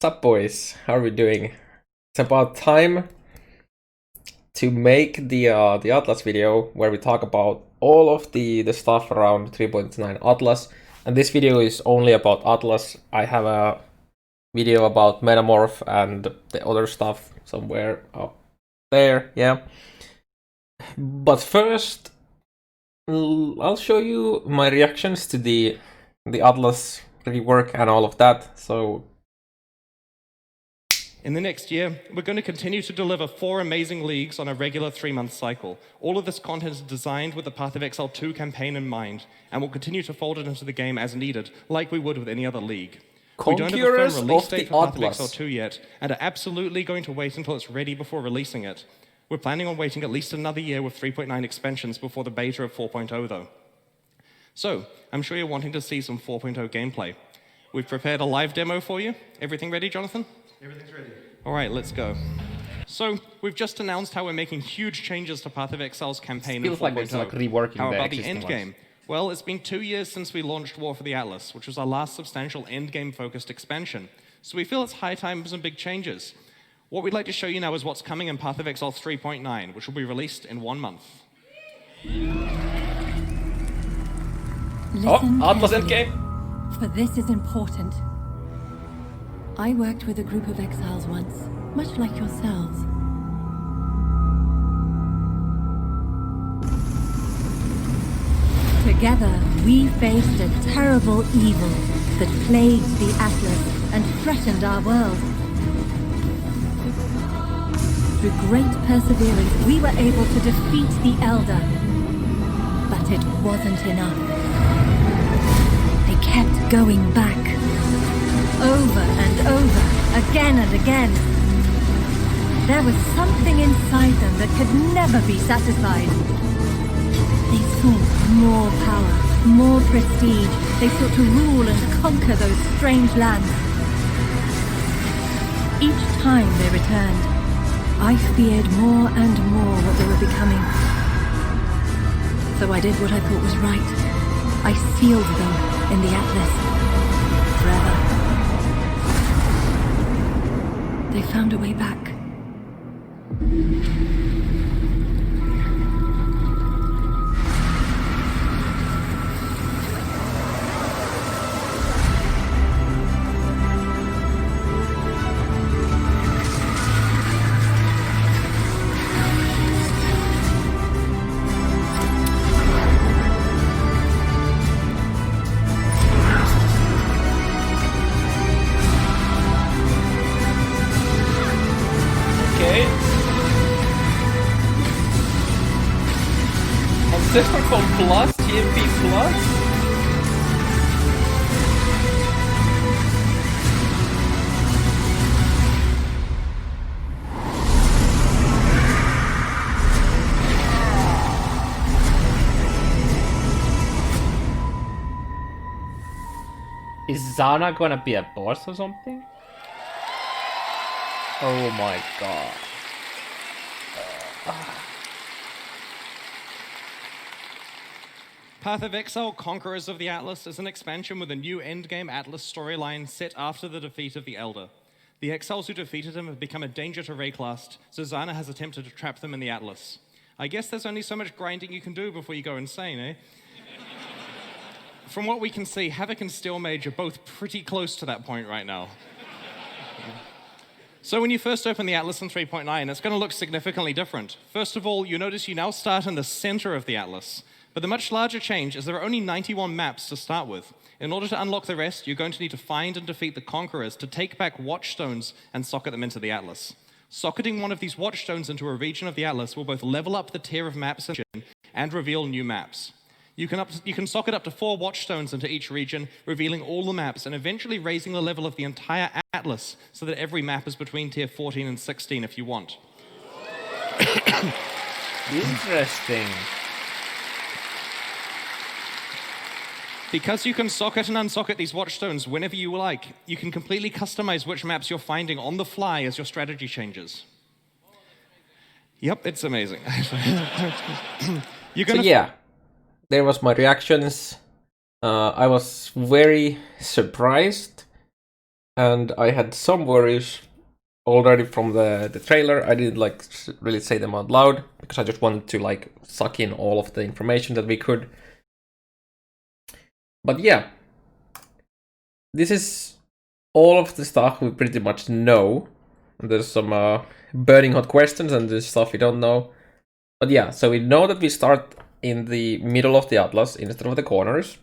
What's up, boys? How are we doing? It's about time to make the Atlas video where we talk about all of the stuff around 3.9 Atlas. And this video is only about Atlas. I have a video about Metamorph and the other stuff somewhere up there, yeah. But first, I'll show you my reactions to the Atlas rework and all of that. So in the next year, we're going to continue to deliver 4 amazing leagues on a regular 3-month cycle. All of this content is designed with the Path of Exile 2 campaign in mind, and we'll continue to fold it into the game as needed, like we would with any other league. We don't have a firm release date for Path of Exile 2 yet, and are absolutely going to wait until it's ready before releasing it. We're planning on waiting at least another year with 3.9 expansions before the beta of 4.0 though. So, I'm sure you're wanting to see some 4.0 gameplay. We've prepared a live demo for you. Everything ready, Jonathan? Everything's ready. All right, let's go. So, we've just announced how we're making huge changes to Path of Exile's campaign in 4.0. Feels like it's like reworking How the about the existing endgame? ones. Well, it's been 2 years since we launched War for the Atlas, which was our last substantial endgame-focused expansion. So we feel it's high time for some big changes. What we'd like to show you now is what's coming in Path of Exile 3.9, which will be released in 1 month. Oh, Atlas endgame! For this is important. I worked with a group of exiles once, much like yourselves. Together, we faced a terrible evil that plagued the Atlas and threatened our world. Through great perseverance, we were able to defeat the Elder. But it wasn't enough. They kept going back. Over and over, again and again. There was something inside them that could never be satisfied. They sought more power, more prestige. They sought to rule and conquer those strange lands. Each time they returned, I feared more and more what they were becoming. So I did what I thought was right. I sealed them in the Atlas. Forever. They found a way back. System called Plus, TMP Plus? Is Zana gonna be a boss or something? Oh my god. Path of Exile Conquerors of the Atlas is an expansion with a new endgame Atlas storyline set after the defeat of the Elder. The exiles who defeated him have become a danger to Rayclast, so Zana has attempted to trap them in the Atlas. I guess there's only so much grinding you can do before you go insane, eh? From what we can see, Havoc and Steelmage are both pretty close to that point right now. So when you first open the Atlas in 3.9, it's going to look significantly different. First of all, you notice you now start in the center of the Atlas. But the much larger change is there are only 91 maps to start with. In order to unlock the rest, you're going to need to find and defeat the Conquerors to take back Watchstones and socket them into the Atlas. Socketing one of these Watchstones into a region of the Atlas will both level up the tier of maps and reveal new maps. You can socket up to 4 Watchstones into each region, revealing all the maps, and eventually raising the level of the entire Atlas so that every map is between tier 14 and 16 if you want. Interesting. Because you can socket and unsocket these Watchstones whenever you like, you can completely customize which maps you're finding on the fly as your strategy changes. Yep, it's amazing. So yeah, there was my reactions. I was very surprised and I had some worries already from the trailer. I didn't like really say them out loud because I just wanted to like suck in all of the information that we could. But yeah, this is all of the stuff we pretty much know. There's some burning hot questions and there's stuff we don't know. But yeah, so we know that we start in the middle of the atlas instead of the corners.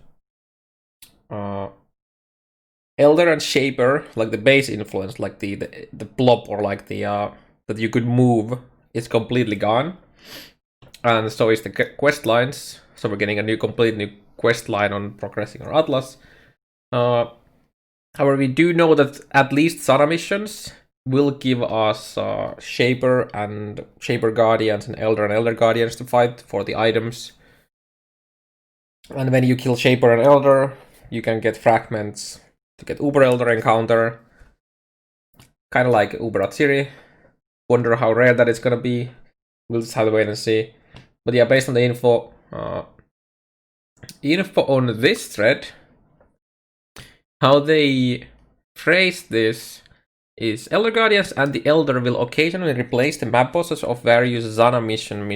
Elder and Shaper, like the base influence, like the blob or like the that you could move, is completely gone. And so is the quest lines. So we're getting a complete new quest line on progressing our atlas. However, we do know that at least Sana missions will give us Shaper and Shaper Guardians and Elder Guardians to fight for the items. And when you kill Shaper and Elder, you can get fragments to get Uber Elder encounter. Kind of like Uber Atziri. Wonder how rare that is gonna be. We'll just have to wait and see. But yeah, based on the info on this thread, how they phrase this is Elder Guardians and the Elder will occasionally replace the map bosses of various Zana mission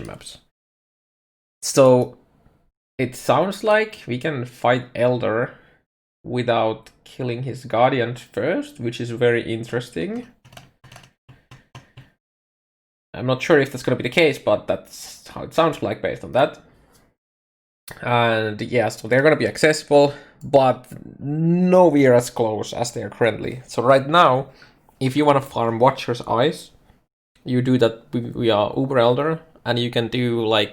maps. So it sounds like we can fight Elder without killing his Guardian first, which is very interesting. I'm not sure if that's going to be the case, but that's how it sounds like based on that. And yeah, so they're going to be accessible, but nowhere as close as they are currently. So right now, if you want to farm Watcher's Eyes, you do that via Uber Elder, and you can do an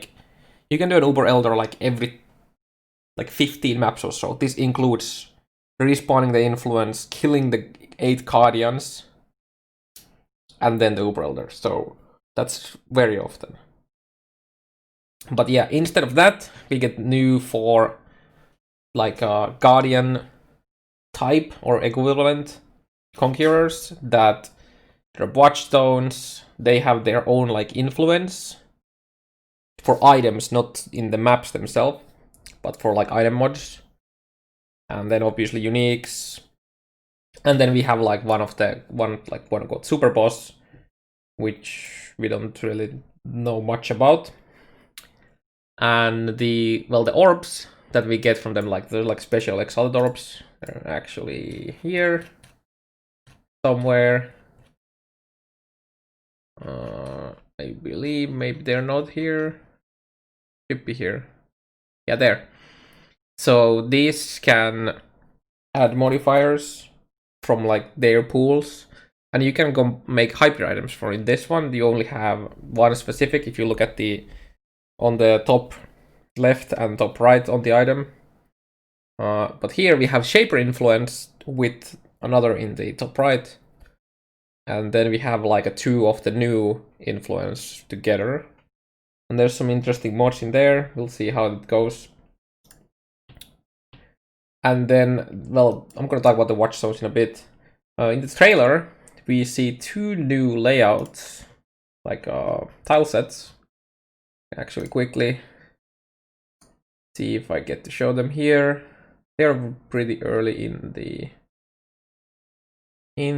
Uber Elder like every 15 maps or so. This includes respawning the influence, killing the 8 Guardians, and then the Uber Elder. So that's very often. But yeah, instead of that, we get new for like a Guardian type or equivalent Conquerors that they're Watchstones. They have their own like influence for items, not in the maps themselves, but for like item mods. And then obviously uniques. And then we have like one called Super Boss, which we don't really know much about. And the orbs that we get from them, like they're like special exalted orbs. They're actually here somewhere. I believe maybe they're not here. Should be here. Yeah, there. So these can add modifiers from like their pools, and you can go make hyper items for it. This one you only have one specific. If you look at on the top left and top right on the item, but here we have Shaper influence with another in the top right, and then we have like a 2 of the new influence together. And there's some interesting mods in there. We'll see how it goes. And then, well, I'm gonna talk about the Watchstones in a bit. In the trailer, we see 2 new layouts, like tile sets. Actually, quickly see if I get to show them here. They're pretty early in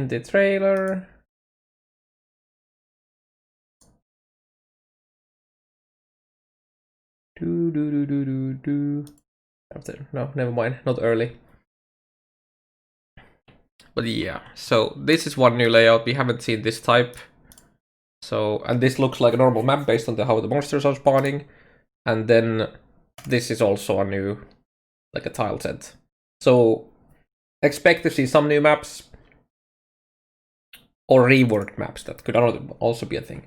the trailer. No, never mind, not early. But yeah, so this is one new layout. We haven't seen this type. So, and this looks like a normal map based on how the monsters are spawning. And then this is also a new, like a tile set. So expect to see some new maps or reworked maps. That could also be a thing.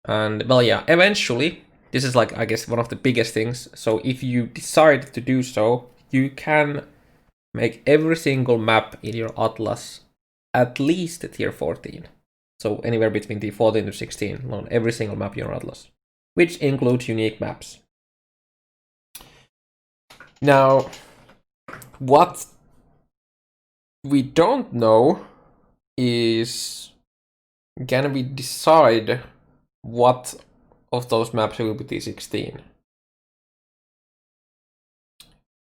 And well, yeah, eventually, this is like, I guess, one of the biggest things. So if you decide to do so, you can make every single map in your atlas at least tier 14. So anywhere between tier 14 to 16 on every single map in your atlas, which includes unique maps. Now, what we don't know is, can we decide what of those maps will be T16?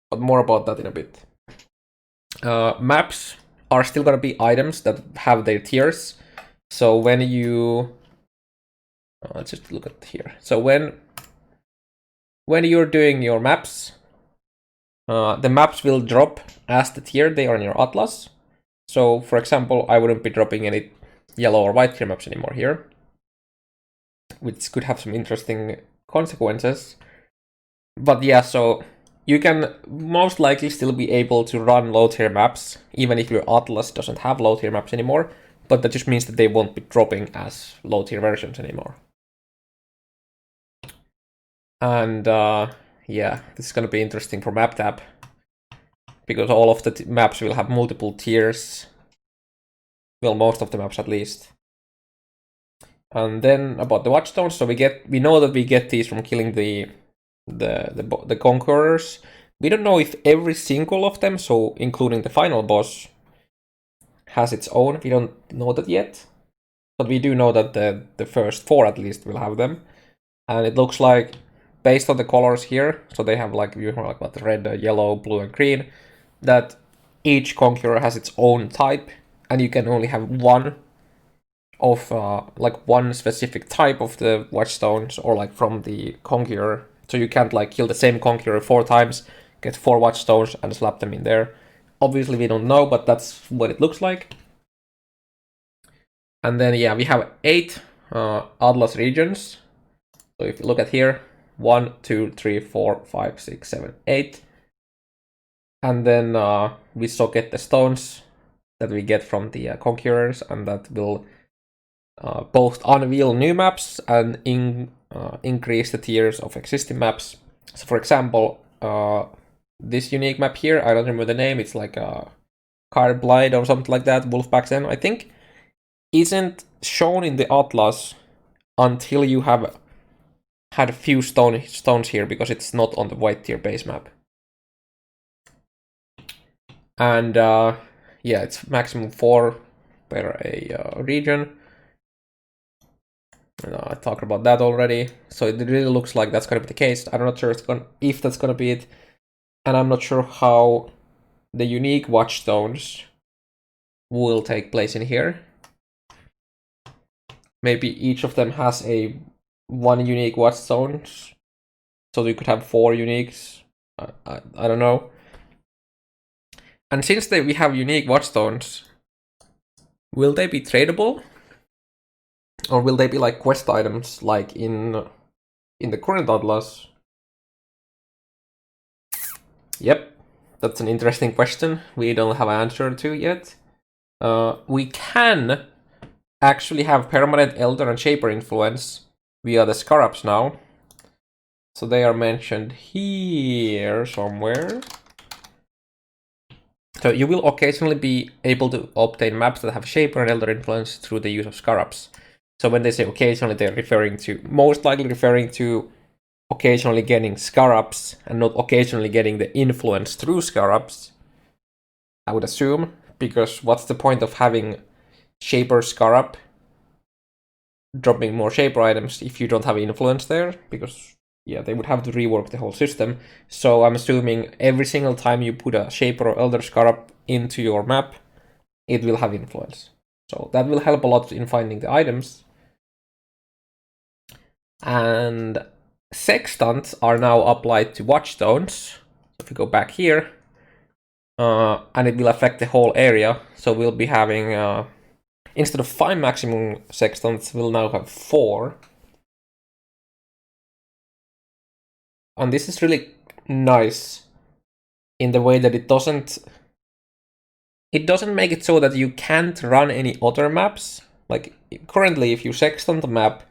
But more about that in a bit. Maps are still gonna be items that have their tiers. So when you let's just look at here. So when you're doing your maps, the maps will drop as the tier they are in your atlas. So for example, I wouldn't be dropping any yellow or white tier maps anymore here, which could have some interesting consequences. But yeah, so you can most likely still be able to run low tier maps, even if your atlas doesn't have low tier maps anymore, but that just means that they won't be dropping as low tier versions anymore. And yeah, this is gonna be interesting for map tab, because all of the maps will have multiple tiers. Well, most of the maps at least. And then about the watchstones, so we know that we get these from killing the Conquerors. We don't know if every single of them, so including the final boss, has its own. We don't know that yet, but we do know that the first 4 at least will have them. And it looks like, based on the colors here, so they have like, you know, like what, red, yellow, blue, and green, that each Conqueror has its own type, and you can only have one of like one specific type of the watchstones, or like from the Conqueror. So you can't like kill the same Conqueror 4 times, get 4 watchstones and slap them in there. Obviously we don't know, but that's what it looks like. And then yeah, we have 8 Atlas regions. So if you look at here, 1, 2, 3, 4, 5, 6, 7, 8. And then we still get the stones that we get from the Conquerors, and that will both unveil new maps and increase the tiers of existing maps. So for example, this unique map here, I don't remember the name, it's like a Cardblight or something like that, Wolfpack's End, I think, isn't shown in the Atlas until you have had a few stones here, because it's not on the white tier base map. And yeah, it's maximum 4 per a region. I talked about that already, so it really looks like that's going to be the case. I'm not sure if that's going to be it, and I'm not sure how the unique watchstones will take place in here. Maybe each of them has one unique watchstones, so you could have 4 uniques. I don't know. And since we have unique watchstones, will they be tradable? Or will they be like quest items, like in the current Atlas? Yep, that's an interesting question we don't have an answer to yet. We can actually have permanent Elder and Shaper influence via the Scarabs now. So they are mentioned here somewhere. So you will occasionally be able to obtain maps that have Shaper and Elder influence through the use of Scarabs. So when they say occasionally, they're most likely referring to occasionally getting Scarabs and not occasionally getting the influence through Scarabs, I would assume, because what's the point of having Shaper Scarab dropping more Shaper items if you don't have influence there? Because yeah, they would have to rework the whole system. So I'm assuming every single time you put a Shaper or Elder Scarab into your map, it will have influence. So that will help a lot in finding the items. And Sextants are now applied to watchstones. If we go back here, and it will affect the whole area. So we'll be having, instead of 5 maximum Sextants, we'll now have 4. And this is really nice in the way that it doesn't make it so that you can't run any other maps. Like currently, if you Sextant the map,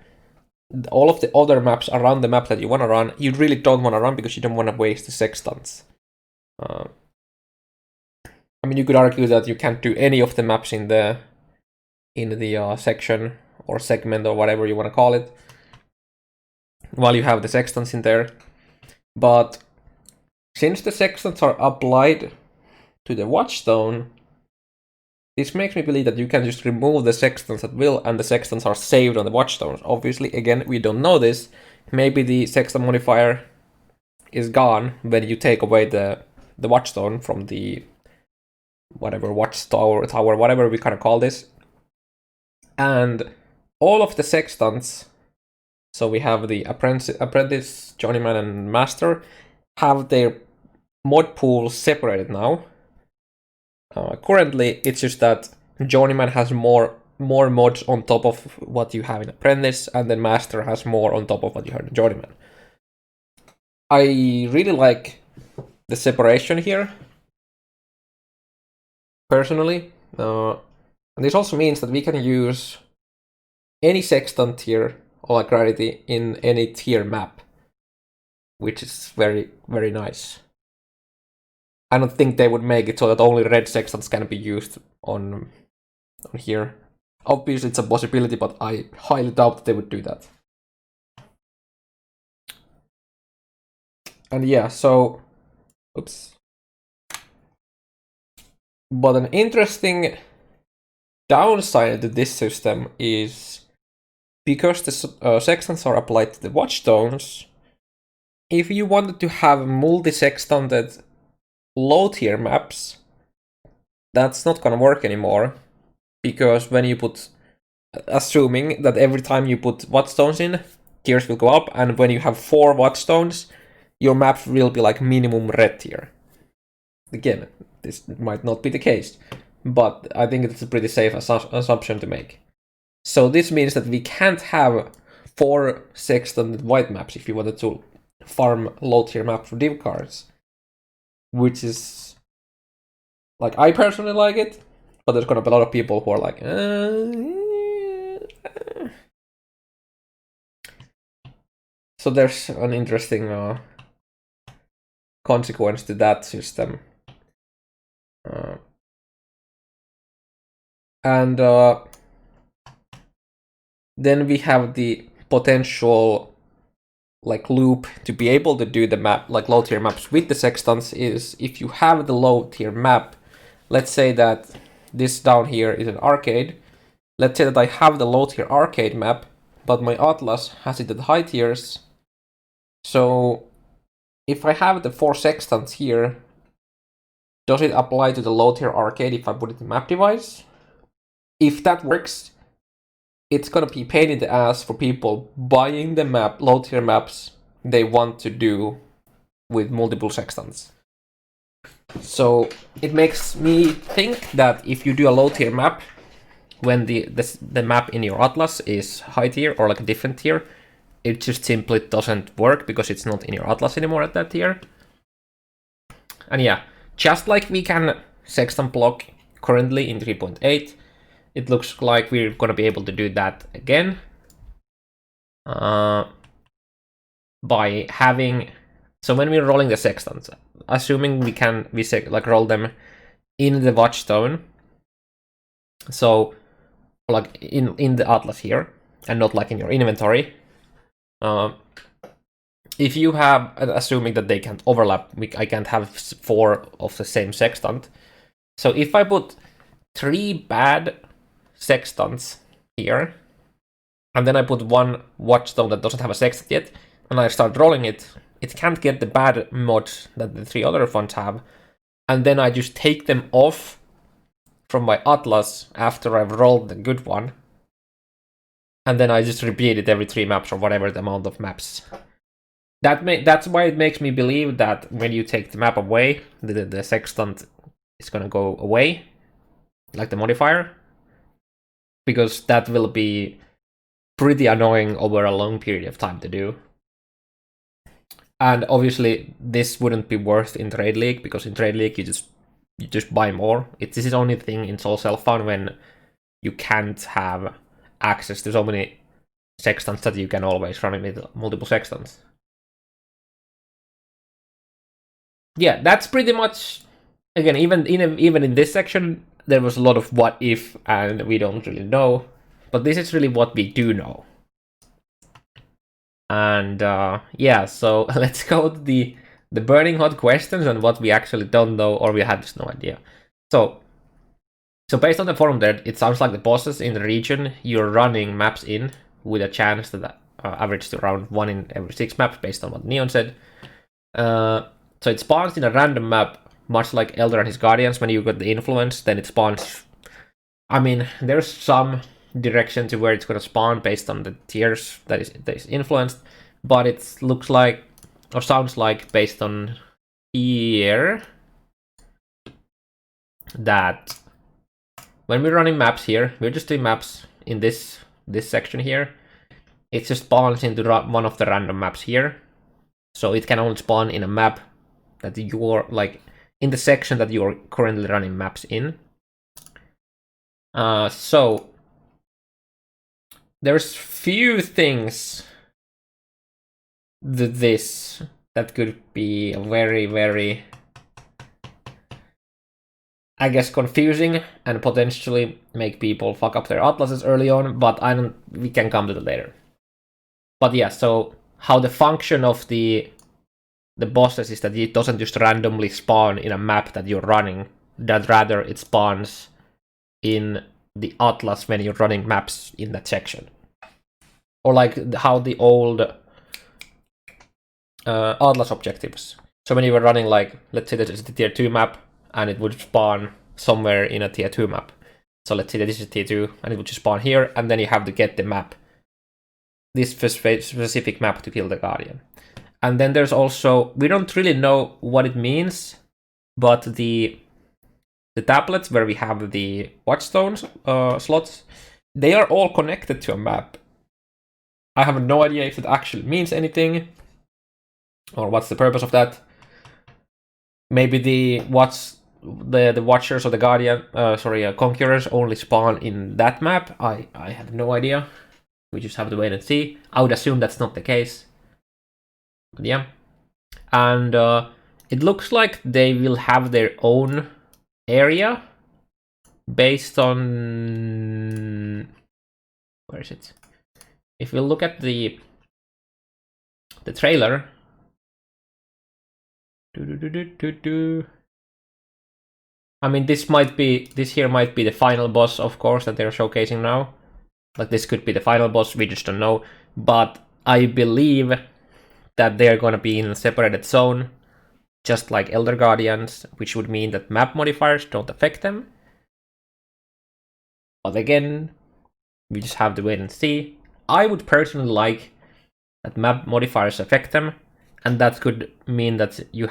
all of the other maps around the map that you want to run, you really don't want to run because you don't want to waste the Sextants. I mean, you could argue that you can't do any of the maps in the section or segment or whatever you want to call it while you have the Sextants in there. But since the Sextants are applied to the watchstone, this makes me believe that you can just remove the Sextants at will, and the Sextants are saved on the watchstones. Obviously, again, we don't know this. Maybe the Sextant modifier is gone when you take away the watchstone from the whatever, watchtower, tower, whatever we kind of call this. And all of the sextants, so we have the apprentice, journeyman, and master, have their mod pools separated now. Currently, it's just that journeyman has more mods on top of what you have in apprentice, and then master has more on top of what you have in journeyman. I really like the separation here, personally. And this also means that we can use any sextant tier or like rarity in any tier map, which is very, very nice. I don't think they would make it so that only red sextants can be used on here. Obviously, it's a possibility, but I highly doubt that they would do that. And yeah, so, oops. But an interesting downside to this system is because the sextants are applied to the watchstones, if you wanted to have multi-sextanted low tier maps, that's not gonna work anymore, because when you put, assuming that every time you put watchstones in, tiers will go up, and when you have 4 watchstones, your map will be like minimum red tier. Again, this might not be the case, but I think it's a pretty safe assumption to make. So this means that we can't have 4 sextant white maps if you wanted to farm low tier maps for div cards. Which is, like, I personally like it, but there's gonna be a lot of people who are like, So there's an interesting consequence to that system. And then we have the potential like loop to be able to do the map, like low tier maps with the sextants, is if you have the low tier map, let's say that this down here is an arcade. Let's say that I have the low tier arcade map, but my Atlas has it at high tiers. So if I have the 4 sextants here, does it apply to the low tier arcade if I put it in map device? If that works, it's gonna be a pain in the ass for people buying the map, low tier maps they want to do with multiple sextants. So it makes me think that if you do a low tier map, when the map in your Atlas is high tier or like a different tier, it just simply doesn't work because it's not in your Atlas anymore at that tier. And yeah, just like we can sextant block currently in 3.8, it looks like we're gonna be able to do that again by having. So when we're rolling the sextants, assuming we like roll them in the watchstone, so like in the Atlas here, and not like in your inventory. If you have, assuming that they can't overlap, I can't have 4 of the same sextant. So if I put 3 bad sextants here, and then I put 1 watchstone that doesn't have a sextant yet, and I start rolling it, it can't get the bad mods that the 3 other ones have, and then I just take them off from my Atlas after I've rolled the good one, and then I just repeat it every 3 maps or whatever the amount of maps. That's why it makes me believe that when you take the map away, the sextant is gonna go away, like the modifier, because that will be pretty annoying over a long period of time to do. And obviously, this wouldn't be worth in Trade League, because in Trade League you just buy more. This is the only thing in Soul Self-Found when you can't have access to so many sextants that you can always run with multiple sextants. Yeah, that's pretty much. Again, even in this section, there was a lot of what if, and we don't really know. But this is really what we do know. And yeah, so let's go to the burning hot questions and what we actually don't know or we had just no idea. So based on the forum there, it sounds like the bosses in the region you're running maps in with a chance that average to around 1 in every 6 maps based on what Neon said. So it spawns in a random map much like Elder and his Guardians, when you got the influence, then it spawns. I mean, there's some direction to where it's going to spawn based on the tiers that is influenced, but it looks like, or sounds like, based on here, that when we're running maps here, we're just doing maps in this section here, it just spawns into one of the random maps here. So it can only spawn in a map that you're, like, in the section that you're currently running maps in. So there's few things that could be very, very, I guess, confusing and potentially make people fuck up their atlases early on, but we can come to that later. But yeah, so how the function of the bosses is that it doesn't just randomly spawn in a map that you're running, that rather it spawns in the atlas when you're running maps in that section. Or like how the old atlas objectives. So when you were running, like, let's say this is the tier 2 map, and it would spawn somewhere in a tier 2 map. So let's say that this is tier 2, and it would just spawn here, and then you have to get the map, this specific map, to kill the Guardian. And then there's also, we don't really know what it means, but the tablets where we have the watchstones slots, they are all connected to a map. I have no idea if it actually means anything, or what's the purpose of that. Maybe the Watchers or the Guardian, Conquerors only spawn in that map. I have no idea. We just have to wait and see. I would assume that's not the case. But yeah. And it looks like they will have their own area based on... Where is it? If we look at the trailer... I mean, this here might be the final boss, of course, that they're showcasing now. Like, this could be the final boss, we just don't know. But I believe that they're gonna be in a separated zone, just like Elder Guardians, which would mean that map modifiers don't affect them. But again, we just have to wait and see. I would personally like that map modifiers affect them, and that could mean that you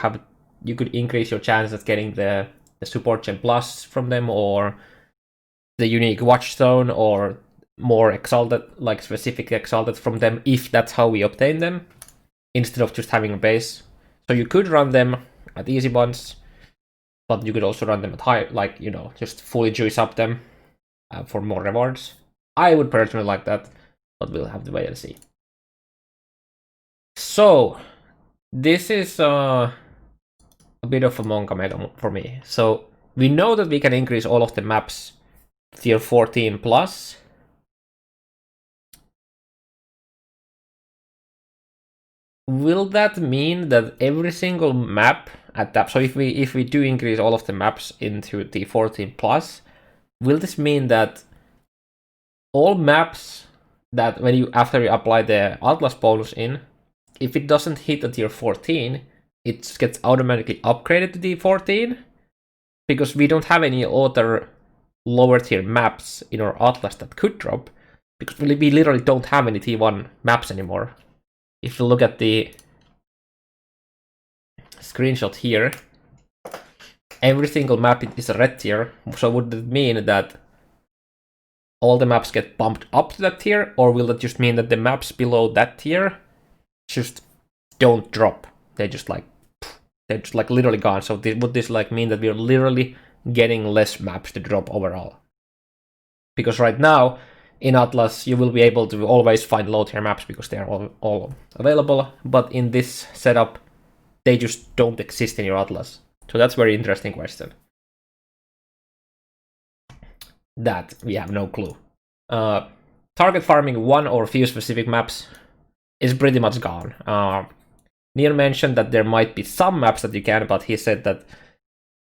could increase your chance of getting the support gem plus from them, or the unique watchstone, or more exalted, like specific exalted from them, if that's how we obtain them, instead of just having a base. So you could run them at easy ones, but you could also run them at high, like, you know, just fully juice up them for more rewards. I would personally like that, but we'll have to wait and see. So this is a bit of a Monka mega for me. So we know that we can increase all of the maps tier 14 plus. Will that mean that every single map at that, so if we do increase all of the maps into the 14 plus, will this mean that all maps that after you apply the Atlas bonus in, if it doesn't hit a tier 14, it gets automatically upgraded to the 14? Because we don't have any other lower tier maps in our Atlas that could drop, because we literally don't have any T1 maps anymore. If you look at the screenshot here, every single map is a red tier. So would it mean that all the maps get bumped up to that tier, or will that just mean that the maps below that tier just don't drop? They're just like literally gone. So would this like mean that we're literally getting less maps to drop overall? Because right now in Atlas, you will be able to always find low tier maps because they are all available, but in this setup, they just don't exist in your Atlas. So that's a very interesting question. That we have no clue. Target farming one or few specific maps is pretty much gone. Neil mentioned that there might be some maps that you can, but he said that,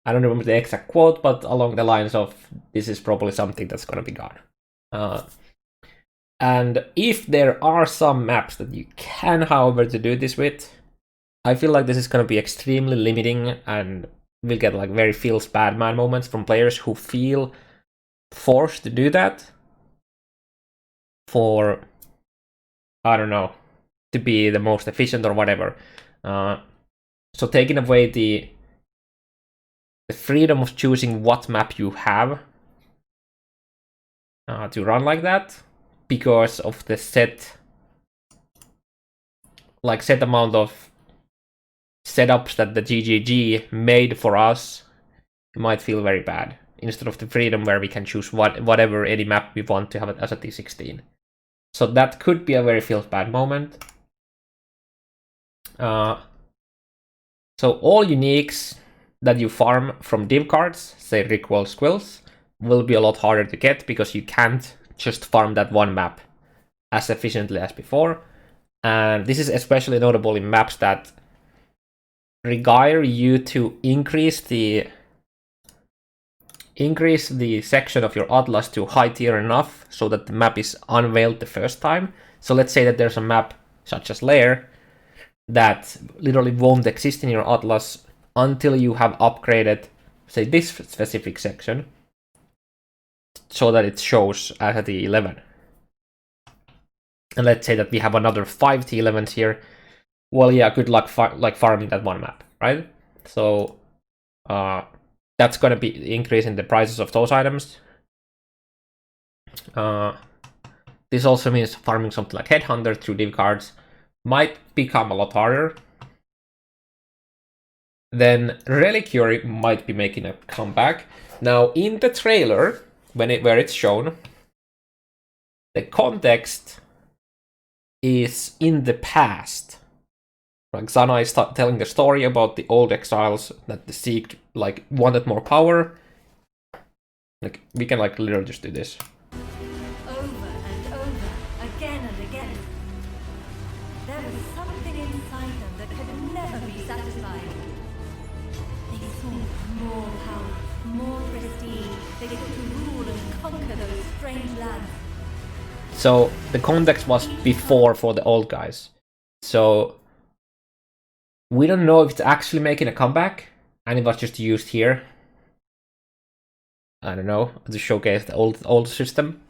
I don't remember the exact quote, but along the lines of, this is probably something that's gonna be gone. And if there are some maps that you can, however, to do this with, I feel like this is going to be extremely limiting and will get like very feels bad man moments from players who feel forced to do that for, I don't know, to be the most efficient or whatever. So taking away the freedom of choosing what map you have to run like that, because of the set amount of setups that the GGG made for us, might feel very bad, instead of the freedom where we can choose whatever any map we want to have it as a T16. So that could be a very feels bad moment. So all uniques that you farm from div cards, say Rickroll Squills, will be a lot harder to get because you can't just farm that one map as efficiently as before. And this is especially notable in maps that require you to increase the section of your atlas to high tier enough so that the map is unveiled the first time. So let's say that there's a map such as Lair that literally won't exist in your atlas until you have upgraded, say, this specific section so that it shows as a T11. And let's say that we have another 5 T11s here. Well, yeah, good luck farming that one map, right? So that's going to be increasing the prices of those items. This also means farming something like Headhunter through div cards might become a lot harder. Then Reliquary might be making a comeback. Now, in the trailer, where it's shown, the context is in the past. Like Zana is telling the story about the old exiles that the Seek wanted more power. Like we can literally just do this. Over and over, again and again. There was something inside them that could never be satisfied. They sought more power, more prestige. They could rule and conquer those strange lands. So the context was before for the old guys. So we don't know if it's actually making a comeback and it was just used here. I don't know, to showcase the old system.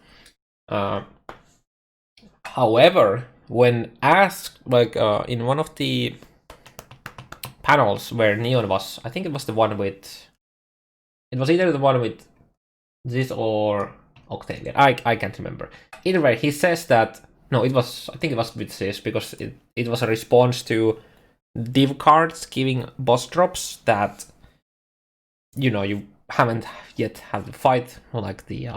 However, when asked, in one of the panels where Neon was, I think it was the one with, it was either the one with this or Octavian. I can't remember. Either way, he says that, no, I think it was with this, because it was a response to div cards giving boss drops that, you haven't yet had to fight. Like the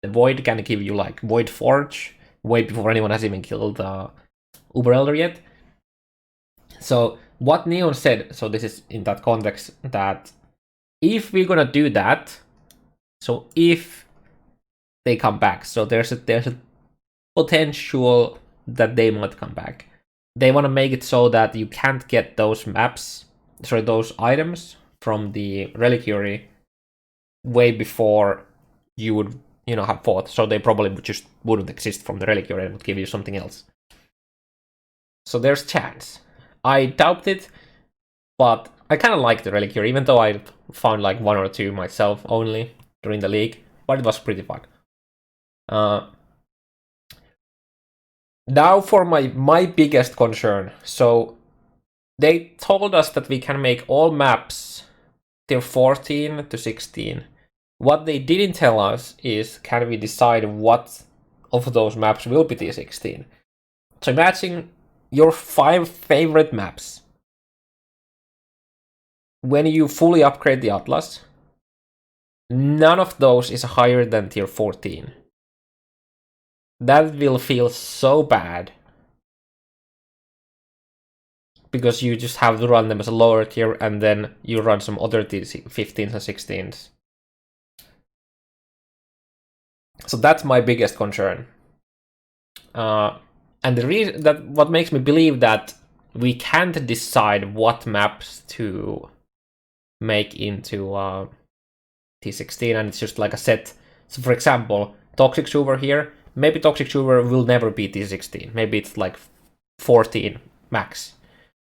Void can give you Void Forge way before anyone has even killed Uber Elder yet. So what Neon said, so this is in that context, that if we're gonna do that, so if they come back, so there's a potential that they might come back. They want to make it so that you can't get those those items from the Reliquary way before you would, have fought. So they probably just wouldn't exist from the Reliquary and would give you something else. So there's chance. I doubt it, but I kind of like the Reliquary, even though I found one or two myself only during the league, but it was pretty fun. Now for my biggest concern. So they told us that we can make all maps tier 14 to 16. What they didn't tell us is, can we decide what of those maps will be tier 16? So imagine your 5 favorite maps. When you fully upgrade the Atlas, none of those is higher than tier 14. That will feel so bad. Because you just have to run them as a lower tier and then you run some other 15s and 16s. So that's my biggest concern. And the reason that what makes me believe that we can't decide what maps to make into T16 and it's just like a set. So for example, Toxic Sewer here, maybe Toxic Sewer will never be T16. Maybe it's 14 max.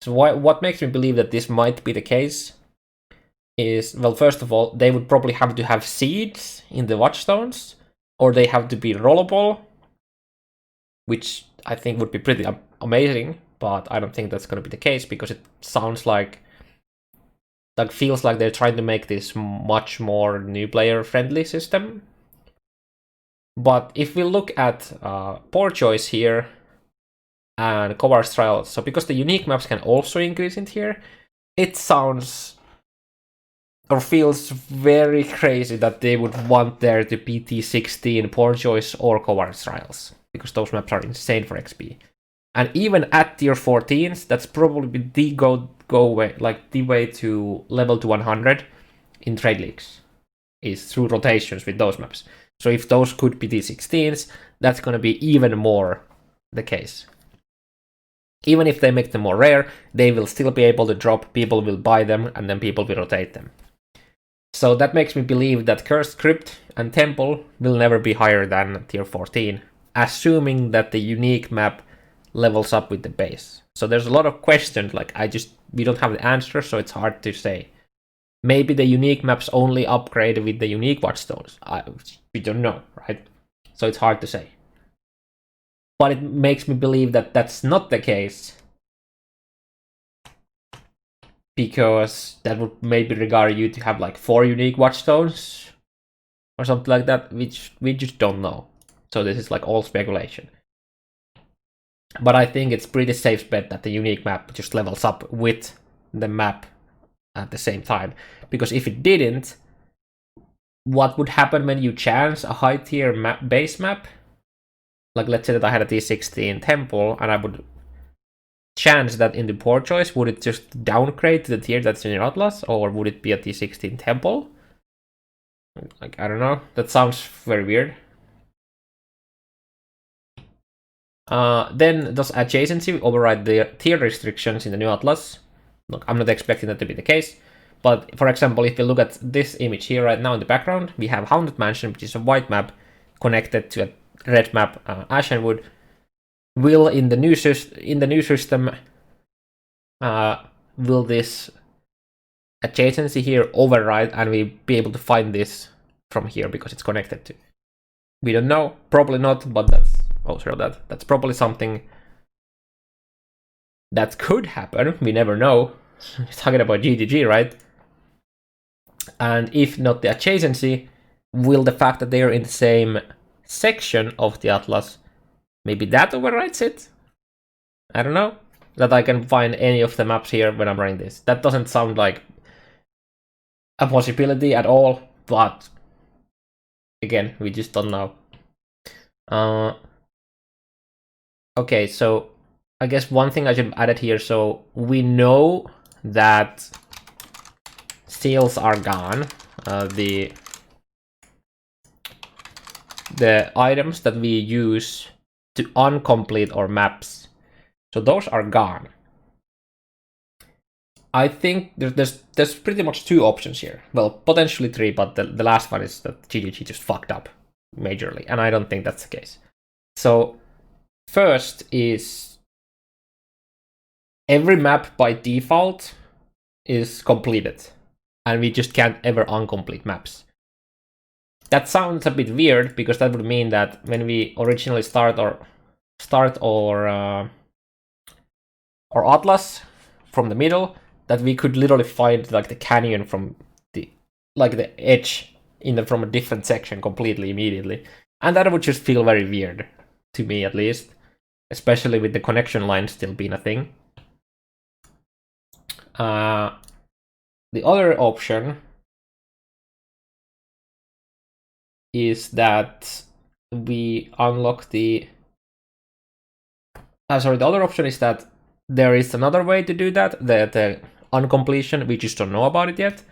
So what makes me believe that this might be the case is, well, first of all, they would probably have to have seeds in the watchstones, or they have to be rollable, which I think would be pretty amazing, but I don't think that's going to be the case, because it sounds like feels like they're trying to make this much more new player friendly system. But if we look at Poor Choice here and Coward's Trial, so because the unique maps can also increase in here, it sounds or feels very crazy that they would want there to be T16, Poor Choice, or Coward's Trials, because those maps are insane for XP. And even at tier 14s, that's probably the way, like the way to level to 100 in trade leagues, is through rotations with those maps. So if those could be T16s, that's going to be even more the case. Even if they make them more rare, they will still be able to drop, people will buy them, and then people will rotate them. So that makes me believe that Cursed Crypt and Temple will never be higher than tier 14, assuming that the unique map levels up with the base. So there's a lot of questions, like we don't have the answer, so it's hard to say. Maybe the unique maps only upgrade with the unique watchstones. We don't know, right? So it's hard to say. But it makes me believe that that's not the case, because that would maybe require you to have like 4 unique watchstones or something like that, which we just don't know. So this is like all speculation. But I think it's pretty safe bet that the unique map just levels up with the map at the same time. Because if it didn't, what would happen when you chance a high tier base map? Like let's say that I had a T16 Temple and I would chance that in the Poor Choice, would it just downgrade to the tier that's in your Atlas, or would it be a T16 Temple? Like, I don't know. That sounds very weird. Then does adjacency override the tier restrictions in the new Atlas? Look, I'm not expecting that to be the case. But for example, if you look at this image here right now in the background, we have Haunted Mansion, which is a white map connected to a red map, Ashenwood. Will in the new system, will this adjacency here override, and we be able to find this from here because it's connected to? We don't know, probably not, but that's probably something that could happen. We never know. Talking about GGG, right? And if not the adjacency, will the fact that they are in the same section of the Atlas, maybe that overrides it? I don't know. That I can find any of the maps here when I'm running this. That doesn't sound like a possibility at all, but again, we just don't know. Okay, so I guess one thing I should have added here, so we know that seals are gone. The items that we use to uncomplete our maps, so those are gone. I think there's pretty much 2 options here. Well, potentially 3, but the last one is that GGG just fucked up majorly, and I don't think that's the case. So first is every map by default is completed, and we just can't ever uncomplete maps. That sounds a bit weird, because that would mean that when we originally start our Atlas from the middle, that we could literally find like the canyon from the edge from a different section completely immediately, and that would just feel very weird to me, at least, especially with the connection line still being a thing. The other option is that we unlock the other option is that there is another way to do that, the uncompletion, we just don't know about it yet.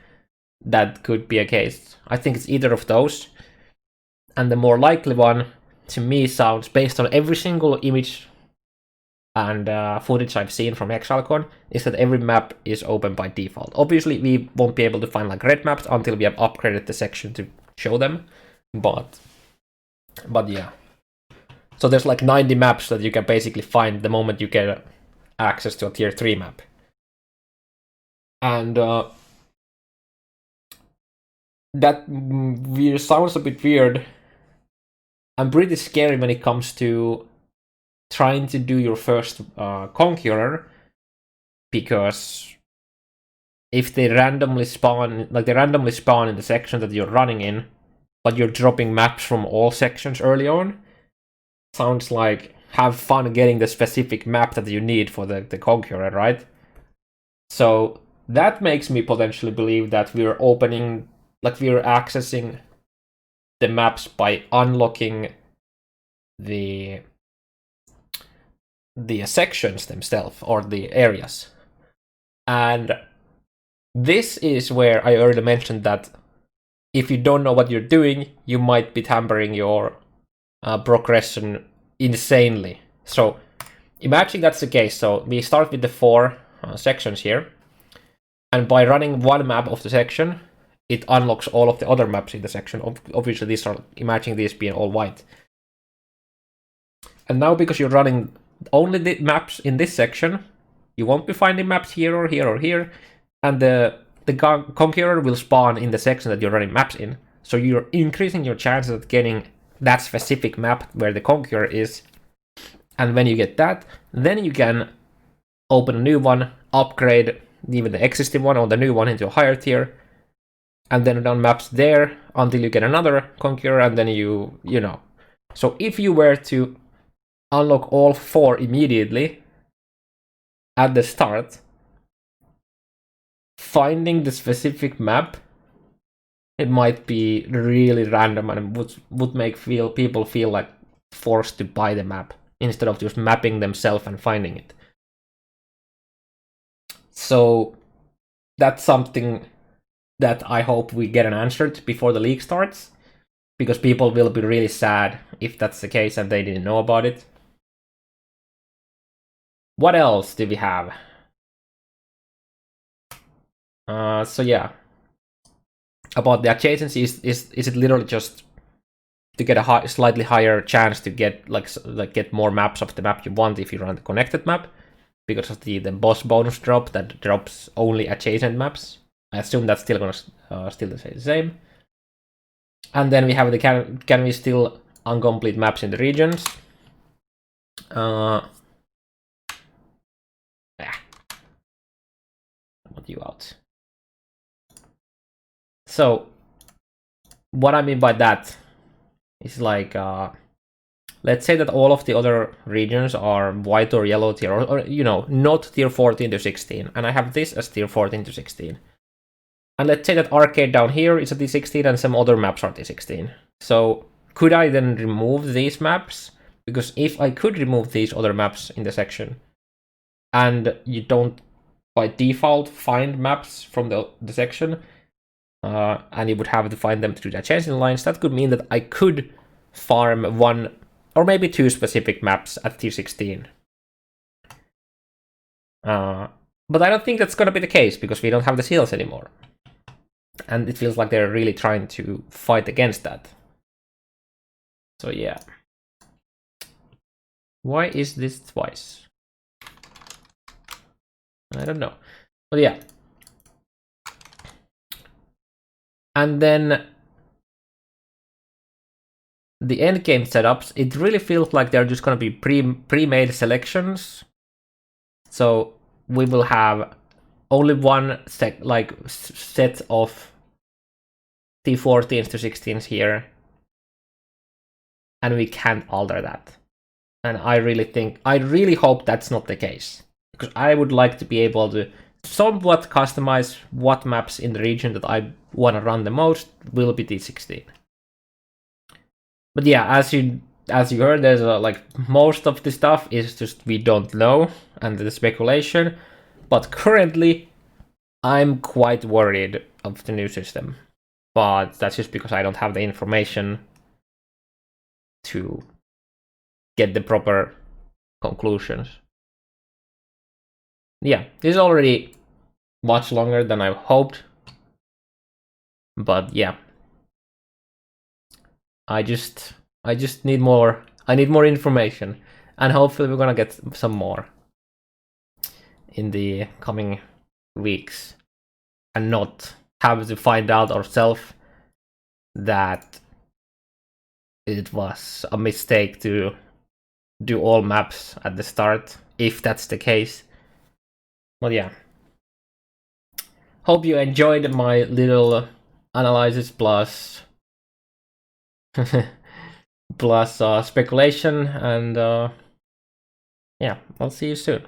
That could be a case. I think it's either of those, and the more likely one to me sounds, based on every single image and footage I've seen from ExileCon, is that every map is open by default. Obviously, we won't be able to find like red maps until we have upgraded the section to show them, but yeah. So there's like 90 maps that you can basically find the moment you get access to a tier 3 map. And that sounds a bit weird. I'm pretty scary when it comes to trying to do your first Conqueror, because if they randomly spawn, in the section that you're running in, but you're dropping maps from all sections early on, sounds like have fun getting the specific map that you need for the Conqueror, right? So that makes me potentially believe that we're accessing the maps by unlocking the sections themselves, or the areas. And this is where I already mentioned that if you don't know what you're doing, you might be tampering your progression insanely. So imagine that's the case. So we start with the 4 sections here, and by running one map of the section, it unlocks all of the other maps in the section. Obviously, imagine these being all white. And now, because you're running only the maps in this section, you won't be finding maps here or here or here, and the Conqueror will spawn in the section that you're running maps in. So you're increasing your chances of getting that specific map where the Conqueror is. And when you get that, then you can open a new one, upgrade even the existing one or the new one into a higher tier, and then run maps there until you get another Conqueror, and then you know. So if you were to unlock all 4 immediately at the start, finding the specific map, it might be really random and would make people feel like forced to buy the map instead of just mapping themselves and finding it. So that's something that I hope we get an answer to before the league starts, because people will be really sad if that's the case and they didn't know about it. What else do we have? So yeah, about the adjacency, is it literally just to get a slightly higher chance to get get more maps of the map you want if you run the connected map, because of the boss bonus drop that drops only adjacent maps. I assume that's still gonna still the same. And then we have the can we still incomplete maps in the regions? Yeah. Put you out. So what I mean by that is like, let's say that all of the other regions are white or yellow tier, or not tier 14 to 16, and I have this as tier 14 to 16. And let's say that arcade down here is a T16 and some other maps are T16. So could I then remove these maps? Because if I could remove these other maps in the section, and you don't by default find maps from the section, and you would have to find them through the adjacent lines, that could mean that I could farm 1 or maybe 2 specific maps at tier 16. But I don't think that's going to be the case, because we don't have the seals anymore. And it feels like they're really trying to fight against that. So yeah. Why is this twice? I don't know. But yeah. And then the endgame setups, it really feels like they're just going to be pre-made selections. So we will have only one set of T14s to 16s here, and we can't alter that. And I really hope that's not the case, because I would like to be able to somewhat customize what maps in the region that I want to run the most will be T16. But yeah, as you heard, there's most of the stuff is just we don't know and the speculation. But currently, I'm quite worried of the new system. But that's just because I don't have the information to get the proper conclusions. Yeah, this is already much longer than I hoped. But yeah, I just need more. I need more information, and hopefully we're gonna get some more in the coming weeks, and not have to find out ourselves that it was a mistake to do all maps at the start, if that's the case. But yeah. Hope you enjoyed my little analysis plus plus speculation, and yeah, I'll see you soon.